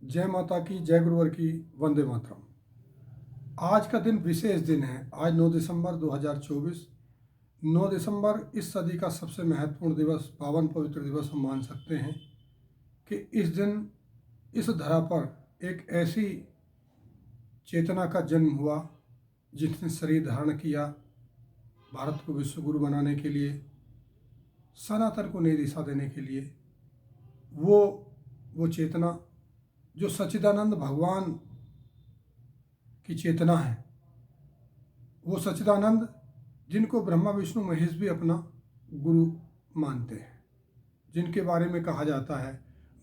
जय माता की, जय गुरुवर की, वंदे मातरम। आज का दिन विशेष दिन है। आज 9 दिसंबर 2024। 9 दिसंबर इस सदी का सबसे महत्वपूर्ण दिवस, पावन पवित्र दिवस हम मान सकते हैं कि इस दिन इस धरा पर एक ऐसी चेतना का जन्म हुआ जिसने शरीर धारण किया भारत को विश्व गुरु बनाने के लिए, सनातन को नई दिशा देने के लिए। वो चेतना जो सच्चिदानंद भगवान की चेतना है, वो सच्चिदानंद जिनको ब्रह्मा विष्णु महेश भी अपना गुरु मानते हैं, जिनके बारे में कहा जाता है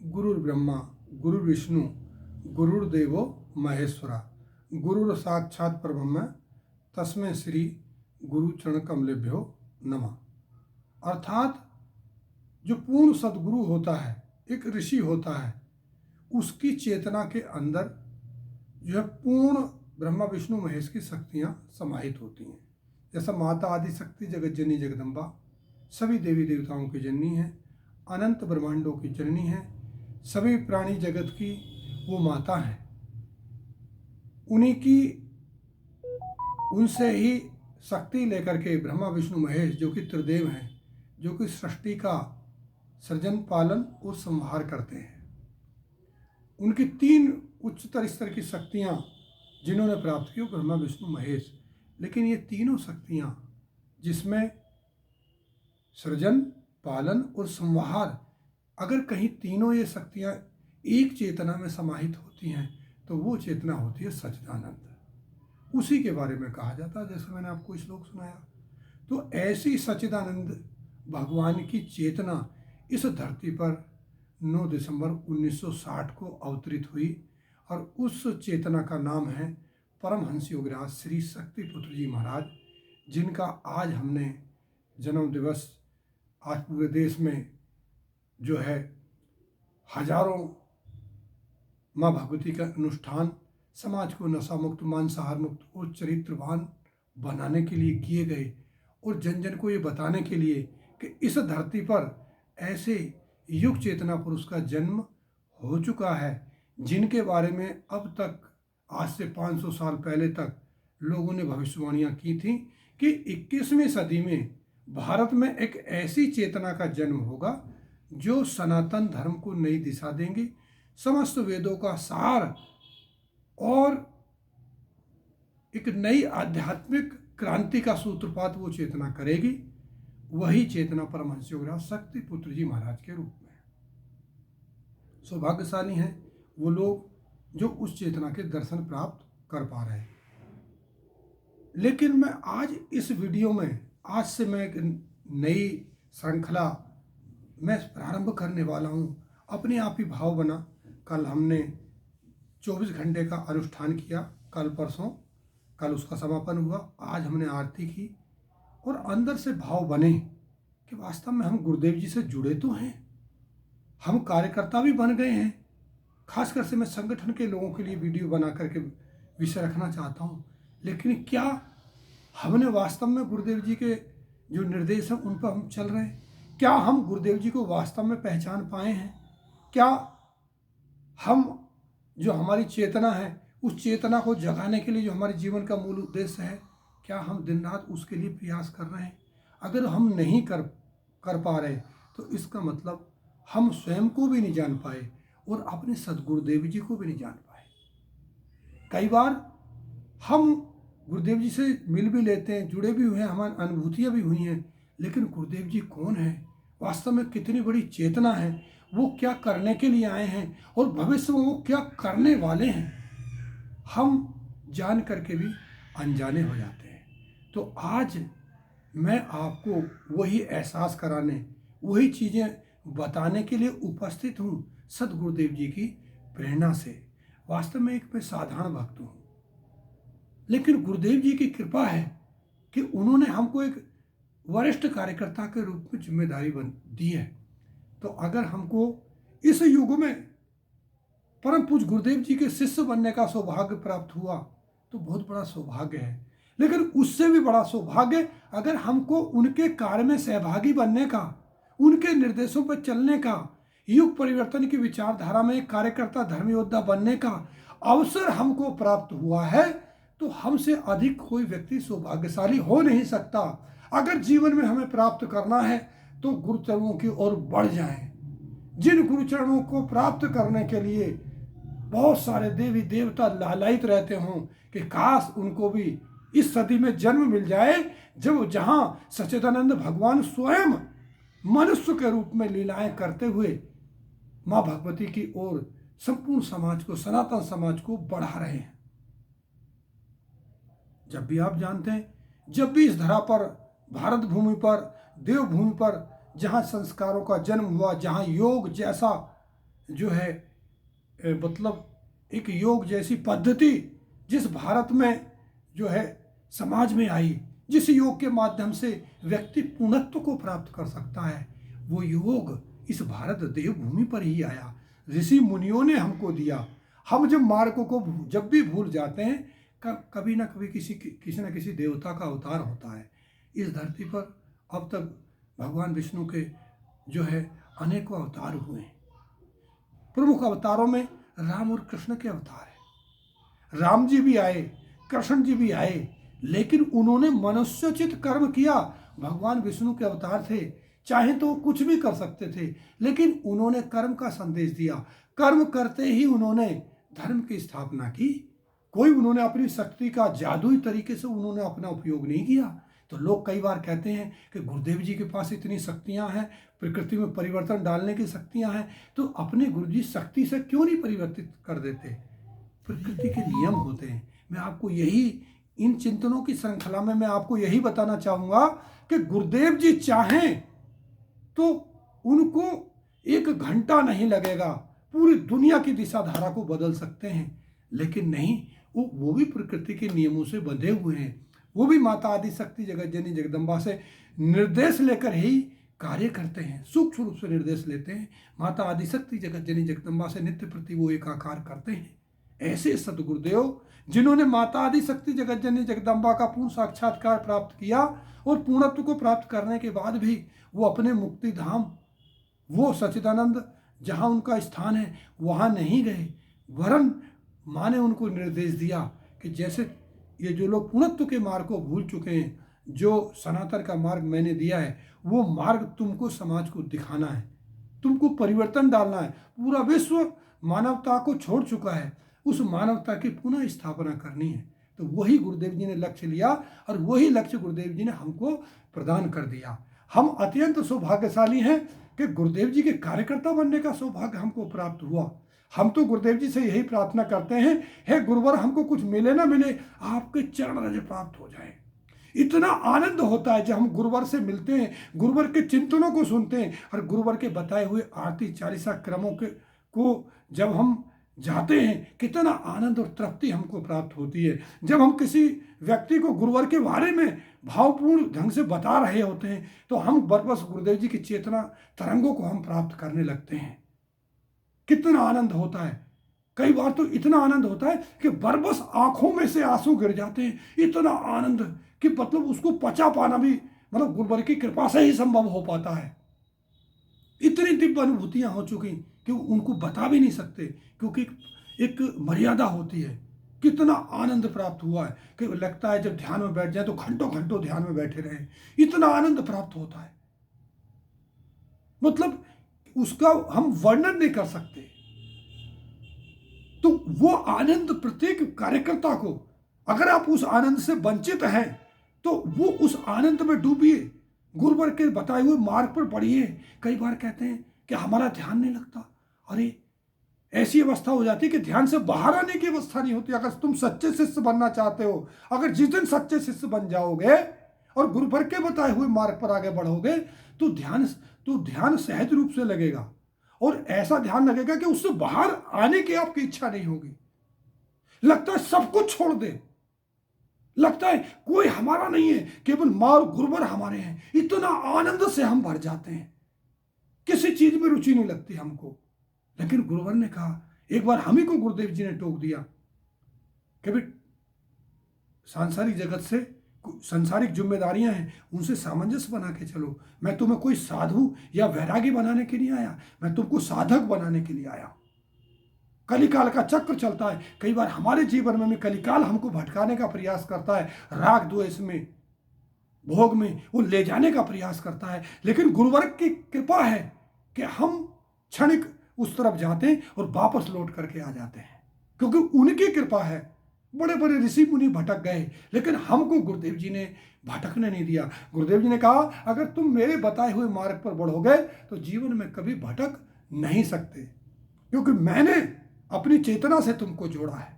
गुरुर ब्रह्मा गुरुर विष्णु गुरुर्देवो महेश्वरा, गुरुर साक्षात परब्रह्म तस्मै श्री गुरु चरण कमलेभ्यो नमः। अर्थात जो पूर्ण सदगुरु होता है, एक ऋषि होता है, उसकी चेतना के अंदर जो है पूर्ण ब्रह्मा विष्णु महेश की शक्तियाँ समाहित होती हैं। जैसा माता आदि शक्ति जगत जननी जगदम्बा सभी देवी देवताओं की जननी है, अनंत ब्रह्मांडों की जननी है, सभी प्राणी जगत की वो माता है। उन्हीं की उनसे ही शक्ति लेकर के ब्रह्मा विष्णु महेश जो कि त्रिदेव हैं, जो कि सृष्टि का सृजन पालन और संहार करते हैं, उनकी 3 उच्चतर स्तर की शक्तियाँ जिन्होंने प्राप्त की ब्रह्मा विष्णु महेश। लेकिन ये तीनों शक्तियाँ जिसमें सृजन पालन और संहार, अगर कहीं तीनों ये शक्तियाँ एक चेतना में समाहित होती हैं तो वो चेतना होती है सच्चिदानंद। उसी के बारे में कहा जाता है, जैसे मैंने आपको श्लोक सुनाया। तो ऐसी सच्चिदानंद भगवान की चेतना इस धरती पर 9 दिसंबर 1960 को अवतरित हुई और उस चेतना का नाम है परमहंस योगीराज श्री शक्तिपुत्र जी महाराज, जिनका आज हमने जन्म दिवस आज पूरे देश में जो है हजारों माँ भगवती का अनुष्ठान समाज को नशा मुक्त, मांसाहार मुक्त और चरित्रवान बनाने के लिए किए गए, और जन जन को ये बताने के लिए कि इस धरती पर ऐसे युग चेतना पुरुष का जन्म हो चुका है, जिनके बारे में अब तक आज से 500 साल पहले तक लोगों ने भविष्यवाणियाँ की थी कि 21वीं सदी में भारत में एक ऐसी चेतना का जन्म होगा जो सनातन धर्म को नई दिशा देंगी, समस्त वेदों का सार और एक नई आध्यात्मिक क्रांति का सूत्रपात वो चेतना करेगी। वही चेतना परमहंस योगीराज शक्तिपुत्र जी महाराज के रूप में। सौभाग्यशाली हैं वो लोग जो उस चेतना के दर्शन प्राप्त कर पा रहे हैं। लेकिन मैं आज इस वीडियो में, आज से मैं एक नई श्रृंखला मैं प्रारंभ करने वाला हूँ, अपने आप ही भाव बना। कल हमने 24 घंटे का अनुष्ठान किया, कल परसों, कल उसका समापन हुआ, आज हमने आरती की, और अंदर से भाव बने कि वास्तव में हम गुरुदेव जी से जुड़े तो हैं, हम कार्यकर्ता भी बन गए हैं। खासकर से मैं संगठन के लोगों के लिए वीडियो बना करके विषय रखना चाहता हूँ, लेकिन क्या हमने वास्तव में गुरुदेव जी के जो निर्देश हैं उन पर हम चल रहे हैं? क्या हम गुरुदेव जी को वास्तव में पहचान पाए हैं? क्या हम जो हमारी चेतना है, उस चेतना को जगाने के लिए जो हमारे जीवन का मूल उद्देश्य है, क्या हम दिन रात उसके लिए प्रयास कर रहे हैं? अगर हम नहीं कर पा रहे तो इसका मतलब हम स्वयं को भी नहीं जान पाए और अपने सदगुरुदेव जी को भी नहीं जान पाए। कई बार हम गुरुदेव जी से मिल भी लेते हैं, जुड़े भी हुए हैं, हमारी अनुभूतियाँ भी हुई हैं, लेकिन गुरुदेव जी कौन है, वास्तव में कितनी बड़ी चेतना है, वो क्या करने के लिए आए हैं और भविष्य में वो क्या करने वाले हैं, हम जान करके भी अनजाने हो जाते हैं। तो आज मैं आपको वही एहसास कराने, वही चीज़ें बताने के लिए उपस्थित हूँ सदगुरुदेव जी की प्रेरणा से। वास्तव में एक मैं साधारण भक्त हूँ, लेकिन गुरुदेव जी की कृपा है कि उन्होंने हमको एक वरिष्ठ कार्यकर्ता के रूप में जिम्मेदारी दी है। तो अगर हमको इस युग में परम पूज्य गुरुदेव जी के शिष्य बनने का सौभाग्य प्राप्त हुआ तो बहुत बड़ा सौभाग्य है, लेकिन उससे भी बड़ा सौभाग्य अगर हमको उनके कार्य में सहभागी बनने का, उनके निर्देशों पर चलने का, युग परिवर्तन की विचारधारा में कार्यकर्ता धर्म योद्धा बनने का अवसर हमको प्राप्त हुआ है, तो हमसे अधिक कोई व्यक्ति सौभाग्यशाली हो नहीं सकता। अगर जीवन में हमें प्राप्त करना है तो गुरुचरणों की ओर बढ़ जाएं। जिन गुरुचरणों को प्राप्त करने के लिए बहुत सारे देवी देवता लालायित रहते हों कि काश उनको भी इस सदी में जन्म मिल जाए, जब जहां सच्चिदानंद भगवान स्वयं मनुष्य के रूप में लीलाएं करते हुए मां भगवती की ओर संपूर्ण समाज को, सनातन समाज को बढ़ा रहे हैं। जब भी आप जानते हैं, जब भी इस धरा पर, भारत भूमि पर, देवभूमि पर जहां संस्कारों का जन्म हुआ, जहां योग जैसा जो है मतलब एक योग जैसी पद्धति जिस भारत में जो है समाज में आई, जिस योग के माध्यम से व्यक्ति पूर्णत्व को प्राप्त कर सकता है, वो योग इस भारत देवभूमि पर ही आया। ऋषि मुनियों ने हमको दिया। हम जब मार्ग को जब भी भूल जाते हैं, कभी ना कभी किसी न किसी देवता का अवतार होता है। इस धरती पर अब तक भगवान विष्णु के जो है अनेकों अवतार हुए हैं। प्रमुख अवतारों में राम और कृष्ण के अवतार है। राम जी भी आए, कृष्ण जी भी आए, लेकिन उन्होंने मनुष्योचित कर्म किया। भगवान विष्णु के अवतार थे, चाहे तो कुछ भी कर सकते थे, लेकिन उन्होंने कर्म का संदेश दिया। कर्म करते ही उन्होंने धर्म की स्थापना की। कोई उन्होंने अपनी शक्ति का जादुई तरीके से उन्होंने अपना उपयोग नहीं किया। तो लोग कई बार कहते हैं कि गुरुदेव जी के पास इतनी शक्तियां हैं, प्रकृति में परिवर्तन डालने की शक्तियां हैं, तो अपने गुरु जी शक्ति से क्यों नहीं परिवर्तित कर देते? प्रकृति के नियम होते हैं। मैं आपको यही, इन चिंतनों की श्रृंखला में मैं आपको यही बताना चाहूँगा कि गुरुदेव जी चाहें तो उनको 1 घंटा नहीं लगेगा, पूरी दुनिया की दिशा धारा को बदल सकते हैं। लेकिन नहीं, वो भी प्रकृति के नियमों से बंधे हुए हैं। वो भी माता आदि शक्ति जगत जननी जगदम्बा से निर्देश लेकर ही कार्य करते हैं, सूक्ष्म रूप से निर्देश लेते हैं। माता आदि शक्ति जगत जननी जगदम्बा से नित्य प्रति वो एकाकार करते हैं। ऐसे सदगुरुदेव जिन्होंने माता आदि शक्ति जगत जननी जगदम्बा का पूर्ण साक्षात्कार प्राप्त किया और पूर्णत्व को प्राप्त करने के बाद भी वो अपने मुक्ति धाम, वो सच्चिदानंद जहाँ उनका स्थान है वहाँ नहीं गए, वरन माँ ने उनको निर्देश दिया कि जैसे ये जो लोग पूर्णत्व के मार्ग को भूल चुके हैं, जो सनातन का मार्ग मैंने दिया है, वो मार्ग तुमको समाज को दिखाना है, तुमको परिवर्तन डालना है। पूरा विश्व मानवता को छोड़ चुका है, उस मानवता की पुनः स्थापना करनी है। तो वही गुरुदेव जी ने लक्ष्य लिया और वही लक्ष्य गुरुदेव जी ने हमको प्रदान कर दिया। हम अत्यंत सौभाग्यशाली हैं कि गुरुदेव जी के कार्यकर्ता बनने का सौभाग्य हमको प्राप्त हुआ। हम तो गुरुदेव जी से यही प्रार्थना करते हैं, हे गुरुवर हमको कुछ मिले ना मिले, आपके चरण रज प्राप्त हो जाए। इतना आनंद होता है जब हम गुरुवर से मिलते हैं, गुरुवर के चिंतनों को सुनते हैं और गुरुवर के बताए हुए आरती चालीसा क्रमों को जब हम जाते हैं, कितना आनंद और तृप्ति हमको प्राप्त होती है। जब हम किसी व्यक्ति को गुरुवर के बारे में भावपूर्ण ढंग से बता रहे होते हैं तो हम बरबस गुरुदेव जी की चेतना तरंगों को हम प्राप्त करने लगते हैं। कितना आनंद होता है। कई बार तो इतना आनंद होता है कि बरबस आंखों में से आंसू गिर जाते हैं। इतना आनंद कि मतलब उसको पचा पाना भी मतलब गुरुवर की कृपा से ही संभव हो पाता है। इतनी दिव्य अनुभूतियां हो चुकी कि उनको बता भी नहीं सकते, क्योंकि एक मर्यादा होती है। कितना आनंद प्राप्त हुआ है कि लगता है जब ध्यान में बैठ जाए तो घंटों घंटों ध्यान में बैठे रहे। इतना आनंद प्राप्त होता है, मतलब उसका हम वर्णन नहीं कर सकते। तो वो आनंद प्रत्येक कार्यकर्ता को, अगर आप उस आनंद से वंचित हैं तो वो उस आनंद में डूबिए, गुरुवर के बताए हुए मार्ग पर बढ़िए। कई बार कहते हैं कि हमारा ध्यान नहीं लगता। अरे ऐसी अवस्था हो जाती है कि ध्यान से बाहर आने की अवस्था नहीं होती। अगर तुम सच्चे शिष्य बनना चाहते हो, अगर जिस दिन सच्चे शिष्य बन जाओगे और गुरुवर के बताए हुए मार्ग पर आगे बढ़ोगे तो ध्यान सहज रूप से लगेगा और ऐसा ध्यान लगेगा कि उससे बाहर आने की आपकी इच्छा नहीं होगी। लगता है सब कुछ छोड़ दे, लगता है कोई हमारा नहीं है, केवल मां और गुरुवर हमारे हैं। इतना आनंद से हम भर जाते हैं, किसी चीज में रुचि नहीं लगती हमको। लेकिन गुरुवर ने कहा, एक बार हम ही को गुरुदेव जी ने टोक दिया कि भाई सांसारिक जगत से संसारिक जिम्मेदारियां हैं, उनसे सामंजस्य बना के चलो। मैं तुम्हें कोई साधु या वैरागी बनाने के लिए आया, मैं तुमको साधक बनाने के लिए आया। कलिकाल का चक्र चलता है, कई बार हमारे जीवन में कलिकाल हमको भटकाने का प्रयास करता है, राग द्वेष में, भोग में वो ले जाने का प्रयास करता है। लेकिन गुरुवर्ग की कृपा है कि हम क्षणिक उस तरफ जाते हैं और वापस लौट करके आ जाते हैं, क्योंकि उनकी कृपा है। बड़े बड़े ऋषि मुनि भटक गए, लेकिन हमको गुरुदेव जी ने भटकने नहीं दिया। गुरुदेव जी ने कहा, अगर तुम मेरे बताए हुए मार्ग पर बढ़ोगे तो जीवन में कभी भटक नहीं सकते, क्योंकि मैंने अपनी चेतना से तुमको जोड़ा है।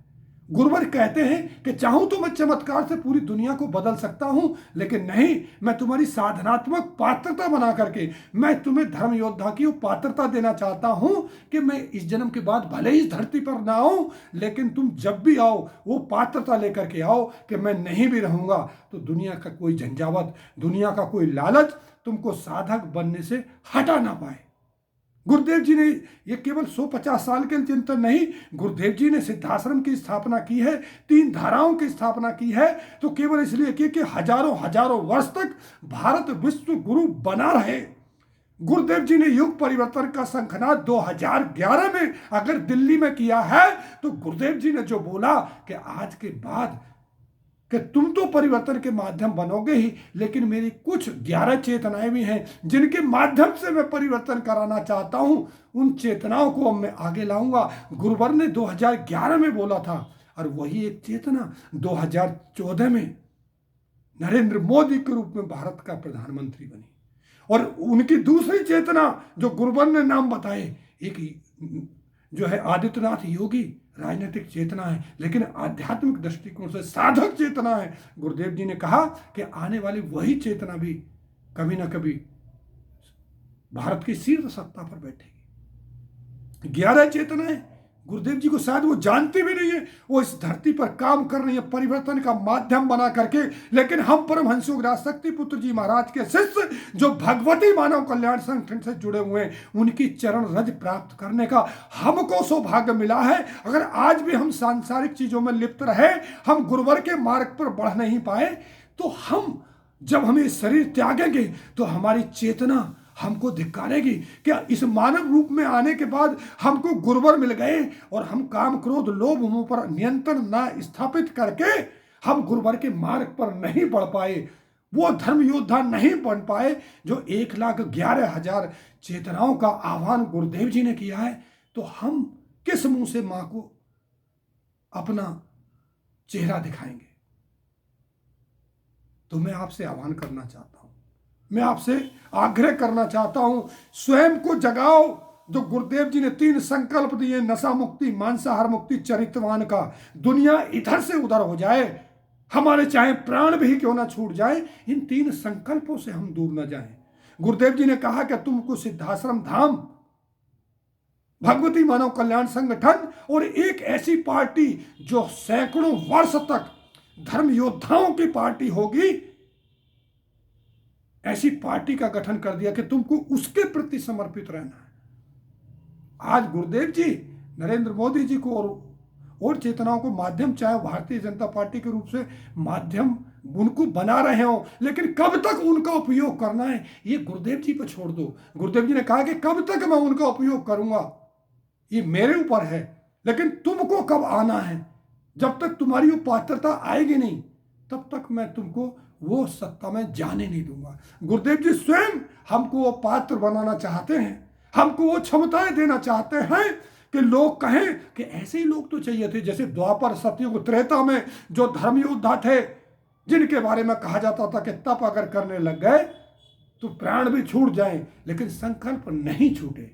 गुरुवर कहते हैं कि चाहूं तो मैं चमत्कार से पूरी दुनिया को बदल सकता हूं, लेकिन नहीं, मैं तुम्हारी साधनात्मक पात्रता बना करके मैं तुम्हें धर्म योद्धा की पात्रता देना चाहता हूं कि मैं इस जन्म के बाद भले ही इस धरती पर ना आऊं, लेकिन तुम जब भी आओ वो पात्रता लेकर के आओ कि मैं नहीं भी रहूंगा तो दुनिया का कोई झंझावत, दुनिया का कोई लालच तुमको साधक बनने से हटा ना पाए। गुरुदेव जी ने ये केवल 150 साल के चिंतन नहीं, गुरुदेव जी ने सिद्धाश्रम की स्थापना की है, 3 धाराओं की स्थापना की है, तो केवल इसलिए कि हजारों हजारों वर्ष तक भारत विश्व गुरु बना रहे। गुरुदेव जी ने युग परिवर्तन का शंखनाद 2011 में अगर दिल्ली में किया है, तो गुरुदेव जी ने जो बोला कि आज के बाद कि तुम तो परिवर्तन के माध्यम बनोगे ही, लेकिन मेरी कुछ 11 चेतनाएं भी हैं जिनके माध्यम से मैं परिवर्तन कराना चाहता हूं, उन चेतनाओं को मैं आगे लाऊंगा। गुरुवर ने 2011 में बोला था, और वही एक चेतना 2014 में नरेंद्र मोदी के रूप में भारत का प्रधानमंत्री बनी। और उनकी दूसरी चेतना जो गुरुवर ने नाम बताए, एक जो है आदित्यनाथ योगी, राजनीतिक चेतना है, लेकिन आध्यात्मिक दृष्टिकोण से साधक चेतना है। गुरुदेव जी ने कहा कि आने वाली वही चेतना भी कभी ना कभी भारत की शीर्ष सत्ता पर बैठेगी। 11 चेतनाएं गुरुदेव जी को शायद वो जानती भी नहीं है, वो इस धरती पर काम कर रही है परिवर्तन का माध्यम बना करके। लेकिन हम परमहंस योगराज शक्तिपुत्र जी महाराज के शिष्य जो भगवती मानव कल्याण संगठन से जुड़े हुए हैं, उनकी चरण रज प्राप्त करने का हमको सौभाग्य मिला है। अगर आज भी हम सांसारिक चीजों में लिप्त रहे, हम गुरुवर के मार्ग पर बढ़ नहीं पाए, तो हम जब हमें शरीर त्यागेंगे तो हमारी चेतना हमको धिक्कारेगी। क्या इस मानव रूप में आने के बाद हमको गुरुवर मिल गए और हम काम क्रोध लोभ मोह पर नियंत्रण ना स्थापित करके हम गुरुवर के मार्ग पर नहीं बढ़ पाए, वो धर्म योद्धा नहीं बन पाए जो 1,11,000 चेतनाओं का आह्वान गुरुदेव जी ने किया है, तो हम किस मुंह से मां को अपना चेहरा दिखाएंगे? तो मैं आपसे आह्वान करना चाहता हूं, मैं आपसे आग्रह करना चाहता हूं, स्वयं को जगाओ। जो गुरुदेव जी ने 3 संकल्प दिए, नशा मुक्ति, मांसाहार मुक्ति, चरित्रवान का, दुनिया इधर से उधर हो जाए, हमारे चाहे प्राण भी क्यों ना छूट जाए, इन 3 संकल्पों से हम दूर न जाएं। गुरुदेव जी ने कहा कि तुमको सिद्धाश्रम धाम, भगवती मानव कल्याण संगठन और एक ऐसी पार्टी जो सैकड़ों वर्ष तक धर्म योद्धाओं की पार्टी होगी, ऐसी पार्टी का गठन कर दिया कि तुमको उसके प्रति समर्पित रहना है। आज गुरुदेव जी नरेंद्र मोदी जी को और चेतनाओं को माध्यम, चाहे भारतीय जनता पार्टी के रूप से माध्यम उनको बना रहे हो, लेकिन कब तक उनका उपयोग करना है ये गुरुदेव जी पर छोड़ दो। गुरुदेव जी ने कहा कि कब तक मैं उनका उपयोग करूंगा ये मेरे ऊपर है, लेकिन तुमको कब आना है, जब तक तुम्हारी वो पात्रता आएगी नहीं तब तक मैं तुमको वो सत्ता में जाने नहीं दूंगा। गुरुदेव जी स्वयं हमको वो पात्र बनाना चाहते हैं, हमको वो क्षमताएं देना चाहते हैं कि लोग कहें कि ऐसे ही लोग तो चाहिए थे जैसे द्वापर सतयुग त्रेता में जो धर्म योद्धा थे, जिनके बारे में कहा जाता था कि तप अगर करने लग गए तो प्राण भी छूट जाए, लेकिन संकल्प नहीं छूटे।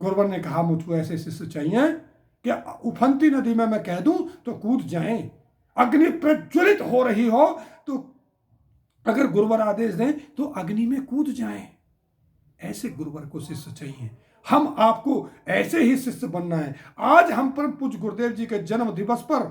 गुरुवर ने कहा मुझको ऐसे शिष्य चाहिए कि उफनती नदी में मैं कह दूं तो कूद जाएं, अग्नि प्रज्वलित हो रही हो तो अगर गुरुवर आदेश दें तो अग्नि में कूद जाएं। ऐसे गुरुवर को शिष्य चाहिए। हम आपको ऐसे ही शिष्य बनना है। आज हम परम पूज्य गुरुदेव जी के जन्म दिवस पर,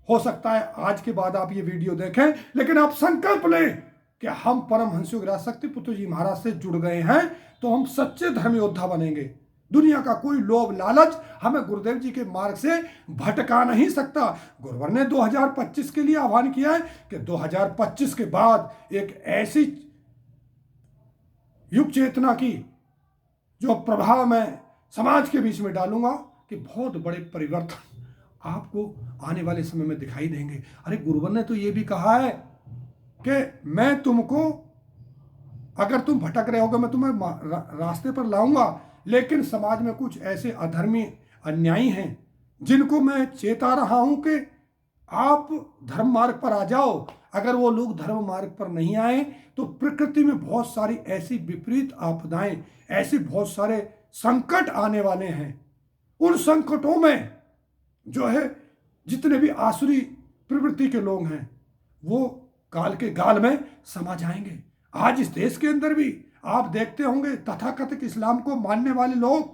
हो सकता है आज के बाद आप ये वीडियो देखें, लेकिन आप संकल्प लें कि हम परमहंस योगराज शक्तिपुत्र जी महाराज से जुड़ गए हैं तो हम सच्चे धर्म योद्धा बनेंगे। दुनिया का कोई लोभ लालच हमें गुरुदेव जी के मार्ग से भटका नहीं सकता। गुरुवर ने 2025 के लिए आह्वान किया है कि 2025 के बाद एक ऐसी युग चेतना की जो प्रभाव मैं समाज के बीच में डालूंगा कि बहुत बड़े परिवर्तन आपको आने वाले समय में दिखाई देंगे। अरे गुरुवर ने तो ये भी कहा है कि मैं तुमको, अगर तुम भटक रहे होगे मैं तुम्हें रास्ते पर लाऊंगा, लेकिन समाज में कुछ ऐसे अधर्मी अन्यायी हैं जिनको मैं चेता रहा हूं कि आप धर्म मार्ग पर आ जाओ। अगर वो लोग धर्म मार्ग पर नहीं आए तो प्रकृति में बहुत सारी ऐसी विपरीत आपदाएं, ऐसे बहुत सारे संकट आने वाले हैं। उन संकटों में जो है जितने भी आसुरी प्रवृत्ति के लोग हैं वो काल के गाल में समा जाएंगे। आज इस देश के अंदर भी आप देखते होंगे तथाकथित इस्लाम को मानने वाले लोग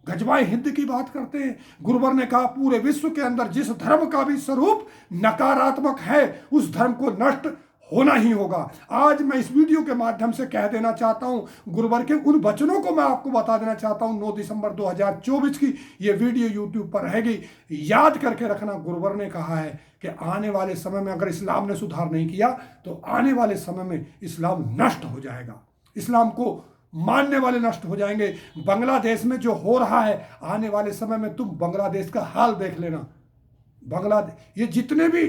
गजवाए हिंद की बात करते हैं। गुरुवर ने कहा पूरे विश्व के अंदर जिस धर्म का भी स्वरूप नकारात्मक है उस धर्म को नष्ट होना ही होगा। आज मैं इस वीडियो के माध्यम से कह देना चाहता हूं, गुरुवर के उन वचनों को मैं आपको बता देना चाहता हूं। 9 दिसंबर 2024 की ये वीडियो यूट्यूब पर रहेगी, याद करके रखना। गुरुवर ने कहा है कि आने वाले समय में अगर इस्लाम ने सुधार नहीं किया तो आने वाले समय में इस्लाम नष्ट हो जाएगा, इस्लाम को मानने वाले नष्ट हो जाएंगे। बांग्लादेश में जो हो रहा है आने वाले समय में तुम बांग्लादेश का हाल देख लेना। बांग्लादेश, ये जितने भी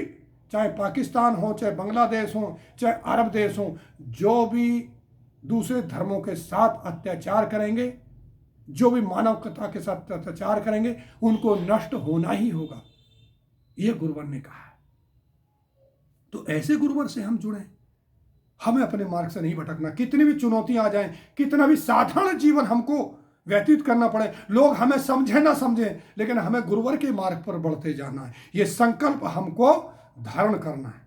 चाहे पाकिस्तान हो, चाहे बांग्लादेश हो, चाहे अरब देश हो, जो भी दूसरे धर्मों के साथ अत्याचार करेंगे, जो भी मानवता के साथ अत्याचार करेंगे उनको नष्ट होना ही होगा, ये गुरुवर ने कहा है। तो ऐसे गुरुवर से हम जुड़े, हमें अपने मार्ग से नहीं भटकना। कितनी भी चुनौतियां आ जाएं, कितना भी साधारण जीवन हमको व्यतीत करना पड़े, लोग हमें समझे ना समझे, लेकिन हमें गुरुवर के मार्ग पर बढ़ते जाना है। ये संकल्प हमको धारण करना है,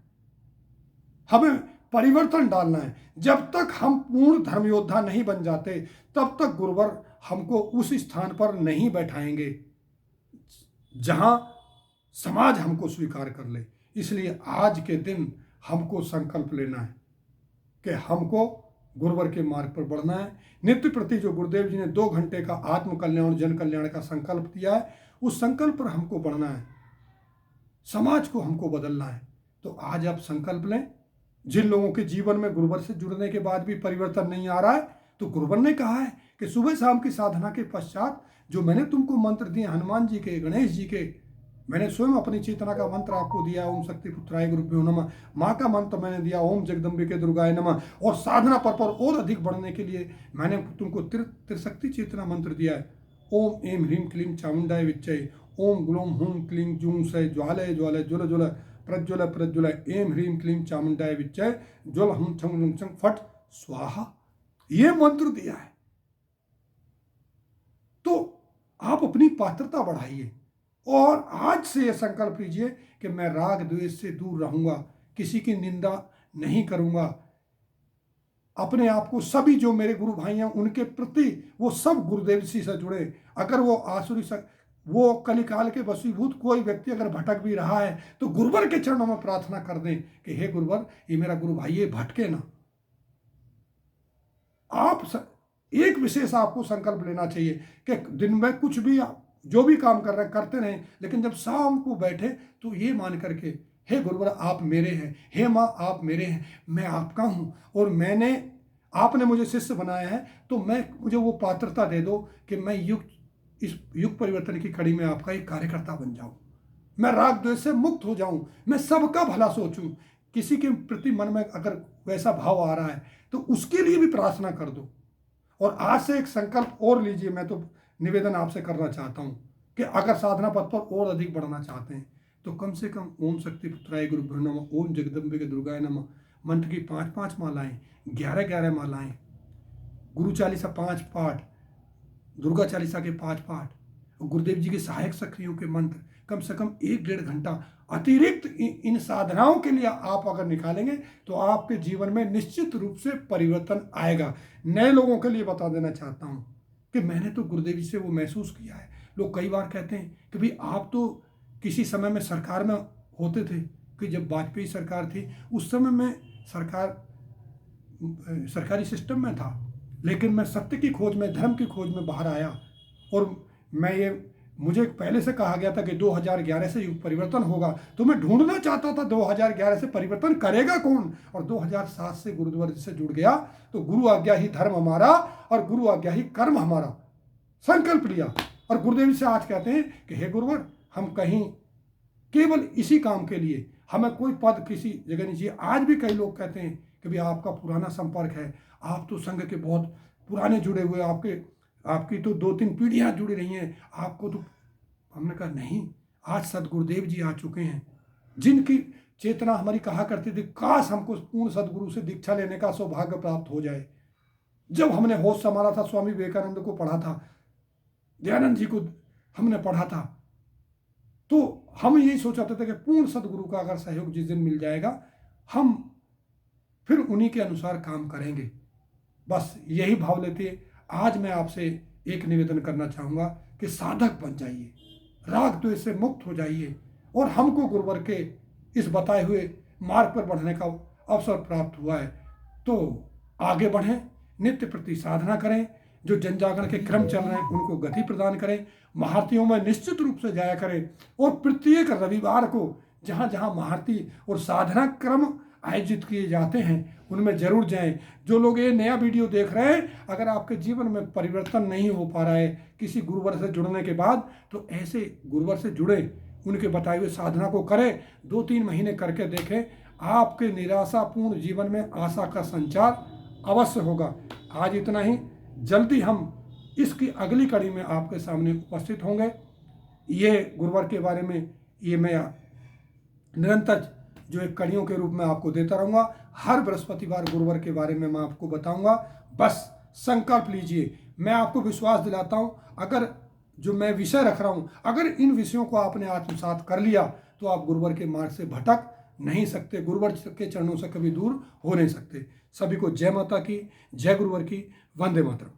हमें परिवर्तन डालना है। जब तक हम पूर्ण धर्म योद्धा नहीं बन जाते तब तक गुरुवर हमको उस स्थान पर नहीं बैठाएंगे जहां समाज हमको स्वीकार कर ले। इसलिए आज के दिन हमको संकल्प लेना है कि हमको गुरुवर के मार्ग पर बढ़ना है। नित्य प्रति जो गुरुदेव जी ने 2 घंटे का आत्म कल्याण जन कल्याण का संकल्प दिया है, उस संकल्प पर हमको बढ़ना है, समाज को हमको बदलना है। तो आज आप संकल्प लें। जिन लोगों के जीवन में गुरुवर से जुड़ने के बाद भी परिवर्तन नहीं आ रहा है, तो गुरुवर ने कहा है कि सुबह शाम की साधना के पश्चात जो मैंने तुमको मंत्र दिए, हनुमान जी के, गणेश जी के, मैंने स्वयं अपनी चेतना का मंत्र आपको दिया, ओम शक्ति पुत्राय गुरुभ्यो नमः। माँ का मंत्र मैंने दिया, ओम जगदम्बिके दुर्गाय नमः। और साधना पर और अधिक बढ़ने के लिए मैंने तुमको त्रिशक्ति चेतना मंत्र दिया है, ओम एम ह्रीम क्लीम चामुंडाय विच्चय, ओम ग्लोम हुम क्लीं जूं सय ज्वालय ज्वालय ज्वल ज्वल प्रज्वल प्रज्वल, एम ह्रीम क्लीम चामुंडाय विच्चय ज्वल हम छंग लुंग छंग फट स्वाहा, ये मंत्र दिया है। तो आप अपनी पात्रता बढ़ाइए और आज से यह संकल्प लीजिए कि मैं राग द्वेष से दूर रहूंगा, किसी की निंदा नहीं करूंगा, अपने आप को सभी जो मेरे गुरु भाई हैं उनके प्रति वो सब गुरुदेव जी से जुड़े। अगर वो आसुरी वो कलिकाल के वशीभूत कोई व्यक्ति अगर भटक भी रहा है तो गुरुवर के चरणों में प्रार्थना कर दें कि हे गुरुवर, ये मेरा गुरु भाई ये भटके ना। आप एक विशेष आपको संकल्प लेना चाहिए कि दिन में कुछ भी जो भी काम कर रहे हैं करते रहें, लेकिन जब शाम को बैठे तो ये मान करके हे गुरुवर आप मेरे हैं, हे माँ आप मेरे हैं, मैं आपका हूँ और आपने मुझे शिष्य बनाया है, तो मुझे वो पात्रता दे दो कि मैं इस युग परिवर्तन की कड़ी में आपका एक कार्यकर्ता बन जाऊं, मैं राग द्वेष से मुक्त हो जाऊं, मैं सबका भला सोचूं। किसी के प्रति मन में अगर वैसा भाव आ रहा है तो उसके लिए भी प्रार्थना कर दो। और आज से एक संकल्प और लीजिए, मैं तो निवेदन आपसे करना चाहता हूं कि अगर साधना पथ पर और अधिक बढ़ना चाहते हैं तो कम से कम ओम शक्ति पुत्राय गुरुभ्यो नमः, ओम जगदम्बिके दुर्गाय नमः मंत्र की 5-5 मालाएं, 11-11 मालाएं, गुरु चालीसा 5 पाठ, दुर्गा चालीसा के 5 पाठ, गुरुदेव जी के सहायक सक्रियों के मंत्र कम से कम 1-1.5 घंटा अतिरिक्त इन साधनाओं के लिए आप अगर निकालेंगे तो आपके जीवन में निश्चित रूप से परिवर्तन आएगा। नए लोगों के लिए बता देना चाहता हूं कि मैंने तो गुरुदेव जी से वो महसूस किया है। लोग कई बार कहते हैं कि भाई आप तो किसी समय में सरकार में होते थे, कि जब वाजपेयी सरकार थी उस समय में सरकारी सिस्टम में था, लेकिन मैं सत्य की खोज में, धर्म की खोज में बाहर आया और मुझे पहले से कहा गया था कि 2011 से युग परिवर्तन होगा, तो मैं ढूंढना चाहता था 2011 से परिवर्तन करेगा कौन, और 2007 से गुरुद्वारे से जुड़ गया। तो गुरु आज्ञा ही धर्म हमारा और गुरु आज्ञा ही कर्म हमारा, संकल्प लिया। और गुरुदेव से आज कहते हैं कि हे गुरुवर, हम कहीं केवल इसी काम के लिए, हमें कोई पद किसी जगह नहीं चाहिए। आज भी कई लोग कहते हैं कि भाई आपका पुराना संपर्क है, आप तो संघ के बहुत पुराने जुड़े हुए, आपकी तो 2-3 पीढ़ियां जुड़ी रही हैं, आपको तो। हमने कहा नहीं, आज सदगुरुदेव जी आ चुके हैं, जिनकी चेतना हमारी कहा करती थी काश हमको पूर्ण सदगुरु से दीक्षा लेने का सौभाग्य प्राप्त हो जाए। जब हमने होश संभाला था, स्वामी विवेकानंद को पढ़ा था, दयानंद जी को हमने पढ़ा था, तो हम यही सोचते थे कि पूर्ण सदगुरु का अगर सहयोग जिस दिन मिल जाएगा, हम फिर उन्हीं के अनुसार काम करेंगे। बस यही भाव लेते आज मैं आपसे एक निवेदन करना चाहूँगा कि साधक बन जाइए, राग द्वेष से मुक्त हो जाइए, और हमको गुरुवर के इस बताए हुए मार्ग पर बढ़ने का अवसर प्राप्त हुआ है, तो आगे बढ़ें, नित्य प्रति साधना करें, जो जन जागरण के क्रम चल रहे हैं उनको गति प्रदान करें, महारतियों में निश्चित रूप से जाया करें, और प्रत्येक रविवार को जहाँ जहाँ महारती और साधना क्रम आयोजित किए जाते हैं उनमें जरूर जाएं। जो लोग ये नया वीडियो देख रहे हैं, अगर आपके जीवन में परिवर्तन नहीं हो पा रहा है किसी गुरुवर से जुड़ने के बाद, तो ऐसे गुरुवर से जुड़े, उनके बताए हुए साधना को करें, 2-3 महीने करके देखें, आपके निराशापूर्ण जीवन में आशा का संचार अवश्य होगा। आज इतना ही, जल्दी हम इसकी अगली कड़ी में आपके सामने उपस्थित होंगे। ये गुरुवर के बारे में ये मैं निरंतर जो एक कड़ियों के रूप में आपको देता रहूँगा। हर बृहस्पतिवार गुरुवर के बारे में मैं आपको बताऊँगा। बस संकल्प लीजिए, मैं आपको विश्वास दिलाता हूँ, अगर जो मैं विषय रख रहा हूँ, अगर इन विषयों को आपने आत्मसात कर लिया तो आप गुरुवर के मार्ग से भटक नहीं सकते, गुरुवर के चरणों से कभी दूर हो नहीं सकते। सभी को जय माता की, जय गुरुवर की, वंदे मातरम।